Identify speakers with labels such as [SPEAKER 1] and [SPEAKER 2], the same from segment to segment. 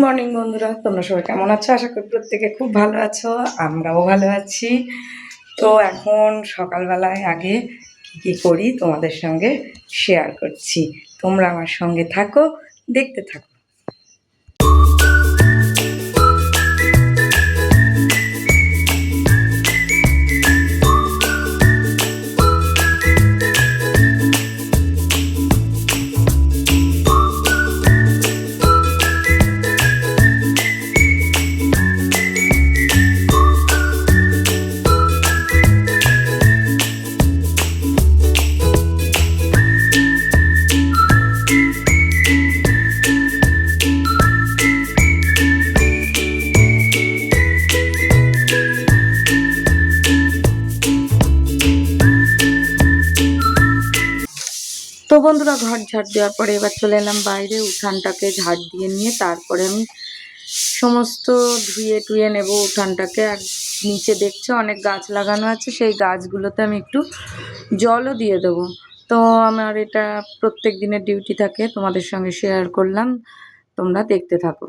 [SPEAKER 1] Morning বন্ধুরা, তোমরা সবাই কেমন আছো? আশা করি প্রত্যেকে খুব ভালো আছো, আমরাও ভালো আছি। তো এখন সকালবেলায় আগে কী করি তোমাদের সঙ্গে শেয়ার করছি। তোমরা আমার সঙ্গে থাকো, দেখতে থাকো। তো বন্ধুরা, ঘর ঝাড় দেওয়ার পরে এবার চলে এলাম বাইরে, উঠানটাকে ঝাড় দিয়ে নিয়ে তারপরে আমি সমস্ত ধুয়ে টুয়ে নেব উঠানটাকে। আর নিচে দেখছো অনেক গাছ লাগানো আছে, সেই গাছগুলোতে আমি একটু জলও দিয়ে দেবো। তো আমার এটা প্রত্যেক দিনের ডিউটি থাকে, তোমাদের সঙ্গে শেয়ার করলাম, তোমরা দেখতে থাকো।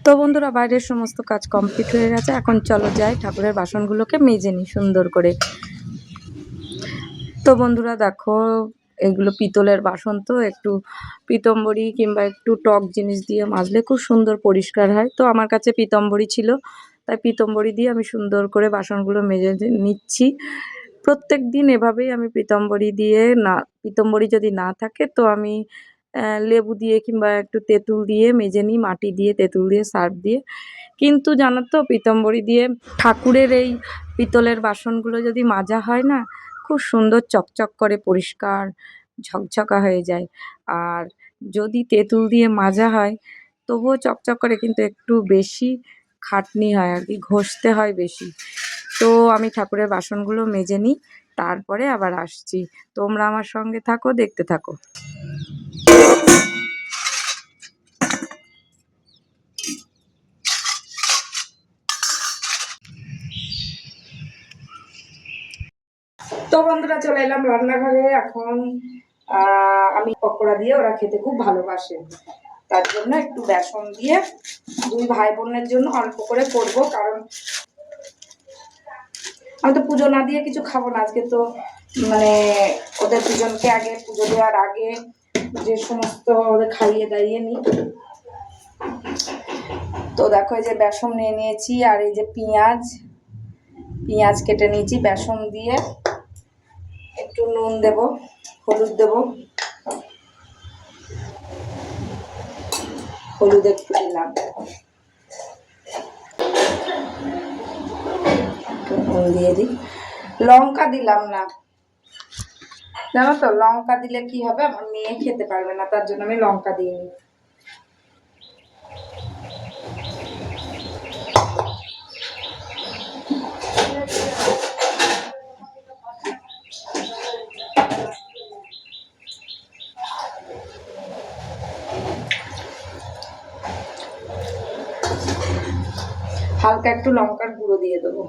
[SPEAKER 1] তো বন্ধুরা, বাইরের সমস্ত কাজ কমপ্লিট হয়ে গেছে, এখন চলো যাই ঠাকুরের বাসনগুলোকে মেজে নিই সুন্দর করে। তো বন্ধুরা দেখো, এগুলো পিতলের বাসন, তো একটু পিতম্বরী কিংবা একটু টক জিনিস দিয়ে মাজলে খুব সুন্দর পরিষ্কার হয়। তো আমার কাছে পিতম্বরী ছিল, তাই পিতম্বরী দিয়ে আমি সুন্দর করে বাসনগুলো মেজে নিচ্ছি। প্রত্যেক দিন এভাবেই আমি পিতম্বরী দিয়ে, না পিতম্বরী যদি না থাকে তো আমি লেবু দিয়ে কিংবা একটু তেঁতুল দিয়ে মেজে নিই, মাটি দিয়ে তেঁতুল দিয়ে সার্ফ দিয়ে। কিন্তু জানো তো, পিতম্বরী দিয়ে ঠাকুরের এই পিতলের বাসনগুলো যদি মাজা হয় না, খুব সুন্দর চকচক করে পরিষ্কার ঝকঝকা হয়ে যায়। আর যদি তেঁতুল দিয়ে মাজা হয় তবুও চকচক করে, কিন্তু একটু বেশি খাটনি হয় আর কি, ঘষতে হয় বেশি। তো আমি ঠাকুরের বাসনগুলো মেজে নিই, তারপরে আবার আসছি। তোমরা আমার সঙ্গে থাকো, দেখতে থাকো। তো বন্ধুরা, চলে এলাম রান্নাঘরে। এখন আমি পকোড়া দিয়ে, ওরা খেতে খুব ভালোবাসে, তার জন্য একটু বেসন দিয়ে দুই ভাই বোনের জন্য অল্প করে করব। কারণ আমি তো পুজো না দিয়ে কিছু খাবো না আজকে। তো মানে ওদের দুজনকে আগে পুজো দেওয়ার আগে যে সমস্ত ওদের খাইয়ে দাইয়ে নিই। তো দেখো, এই যে বেসন নিয়ে নিয়েছি, আর এই যে পেঁয়াজ কেটে নিয়েছি বেসন দিয়ে। একটু নুন দেব, হলুদ দেব, হলুদ একটু দিলাম, নুন দিয়ে দিই। লঙ্কা দিলাম না, জানো তো লঙ্কা দিলে কি হবে, আমার মেয়ে খেতে পারবে না, তার জন্য আমি লঙ্কা দিইনি। হালকা একটু লঙ্কার গুঁড়ো দিয়ে দেবো।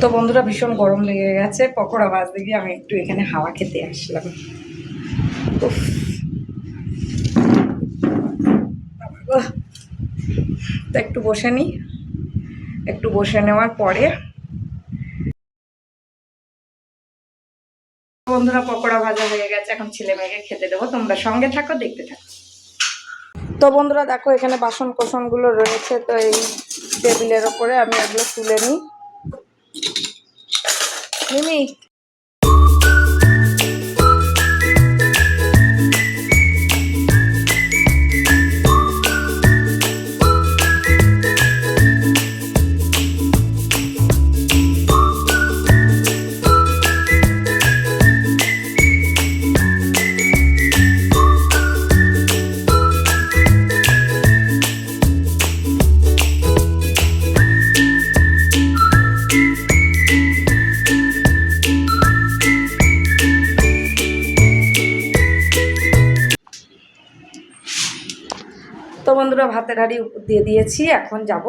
[SPEAKER 1] তো বন্ধুরা ভীষণ গরম লেগে গেছে, পকোড়া ভাজতে গিয়ে আমি একটু এখানে হাওয়া খেতে আসলাম। উফ, তো একটু বসে নিই, একটু বসে নেওয়ার পরে বন্ধুরা পকোড়া ভাজা হয়ে গেছে, এখন ছেলে মেয়েকে খেতে দেবো। তোমরা সঙ্গে থাকো, দেখতে থাকো। তো বন্ধুরা দেখো এখানে বাসন কোসনগুলো রয়েছে, তো এই টেবিলের ওপরে আমি এগুলো তুলে নিই। মিমি তো বন্ধুরা ভাতের হাঁড়ি উপর দিয়ে দিয়েছি, এখন যাব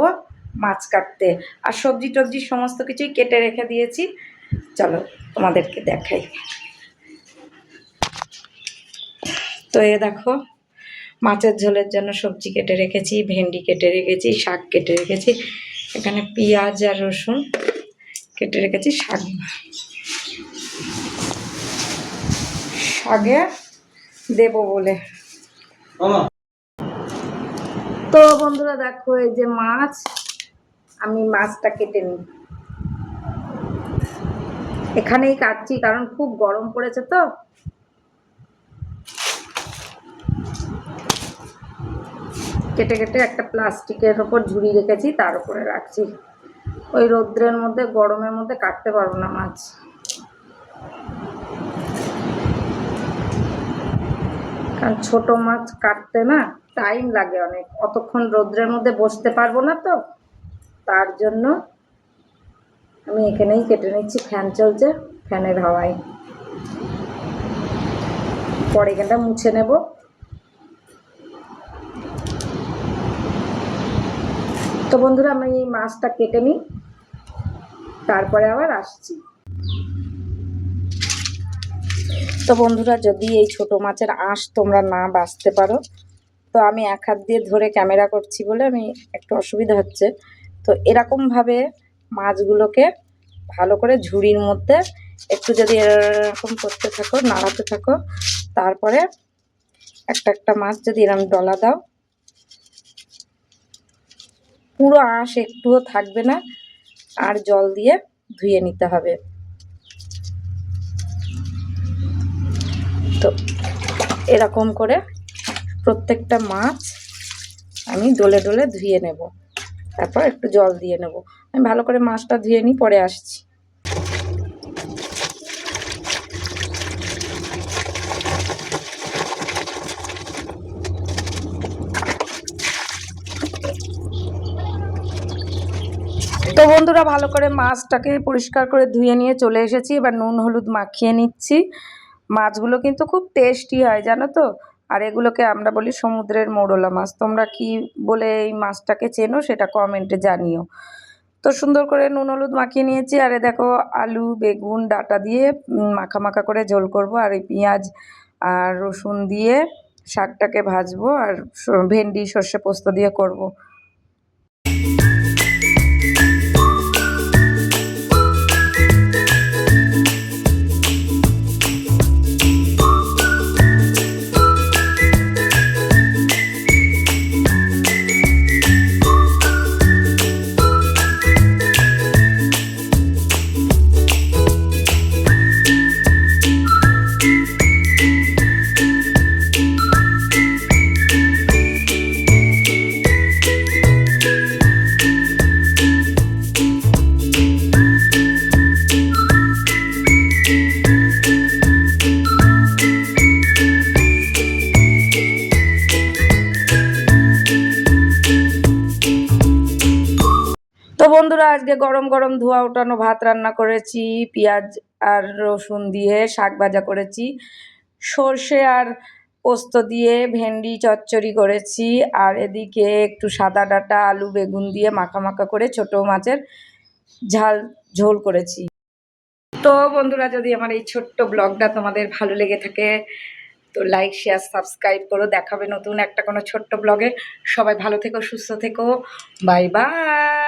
[SPEAKER 1] মাছ কাটতে। আর সবজি টবজি সমস্ত কিছুই কেটে রেখে দিয়েছি, চলো তোমাদেরকে দেখাই। তো এ দেখো মাছের ঝোলের জন্য সবজি কেটে রেখেছি, ভেন্ডি কেটে রেখেছি, শাক কেটে রেখেছি, এখানে পেঁয়াজ আর রসুন কেটে রেখেছি শাকে দেবো বলে। তো বন্ধুরা দেখো এই যে মাছ, আমি মাছটা কেটে নিই, এখানেই কাটছি কারণ খুব গরম পড়েছে। তো কেটে কেটে একটা প্লাস্টিকের ওপর ঝুড়ি রেখেছি, তার উপরে রাখছি। ওই রৌদ্রের মধ্যে গরমের মধ্যে কাটতে পারবো না মাছ, কারণ ছোট মাছ কাটতে না টাইম লাগে অনেক, অতক্ষণ রৌদ্রের মধ্যে বসতে পারবো না, তো তার জন্য আমি এখানেই কেটে নিচ্ছি। ফ্যান চলছে, ফ্যানের হাওয়ায়। পরে এখানটা মুছে নেব। তো বন্ধুরা আমি এই মাছটা কেটে নিই, তারপরে আবার আসছি। তো বন্ধুরা যদি এই ছোট মাছের আঁশ তোমরা না বাছতে পারো, তো আমি এক হাত দিয়ে ধরে ক্যামেরা করছি বলে আমি একটু অসুবিধা হচ্ছে। তো এরকমভাবে মাছগুলোকে ভালো করে ঝুড়ির মধ্যে একটু যদি এরকম করতে থাকো, নাড়াতে থাকো, তারপরে একটা একটা মাছ যদি এরকম ডলা দাও, পুরো আঁশ একটুও থাকবে না, আর জল দিয়ে ধুয়ে নিতে হবে। তো এরকম করে প্রত্যেকটা মাছ আমি ডলে ডলে ধুয়ে নেব, তারপর একটু জল দিয়ে নেব। আমি ভালো করে মাছটা ধুয়ে নিই, পরে আসছি। তো বন্ধুরা ভালো করে মাছটাকে পরিষ্কার করে ধুয়ে নিয়ে চলে এসেছি, এবার নুন হলুদ মাখিয়ে নিচ্ছি। মাছগুলো কিন্তু খুব টেস্টি হয় জানো তো, আর এগুলোকে আমরা বলি সমুদ্রের মৌরলা মাছ। তোমরা কি বলে এই মাছটাকে চেনো সেটা কমেন্টে জানিও। তো সুন্দর করে নুন হলুদ মাখিয়ে নিয়েছি, আর দেখো আলু বেগুন ডাঁটা দিয়ে মাখা মাখা করে ঝোল করব, আর এই পেঁয়াজ আর রসুন দিয়ে শাকটাকে ভাজবো, আর ভেন্ডি সর্ষে পোস্ত দিয়ে করব। তো বন্ধুরা আজকে গরম গরম ধোয়া ওঠানো ভাত রান্না করেছি, পেঁয়াজ আর রসুন দিয়ে শাক ভাজা করেছি, সর্ষে আর পোস্ত দিয়ে ভেন্ডি চচ্চড়ি করেছি, আর এদিকে একটু সাদা ডাঁটা আলু বেগুন দিয়ে মাখা মাখা করে ছোটো মাছের ঝাল ঝোল করেছি। তো বন্ধুরা, যদি আমার এই ছোট্ট ব্লগটা তোমাদের ভালো লেগে থাকে তো লাইক শেয়ার সাবস্ক্রাইব করো। দেখাবে নতুন একটা কোনো ছোট্ট ব্লগে। সবাই ভালো থেকো, সুস্থ থেকো। Bye bye.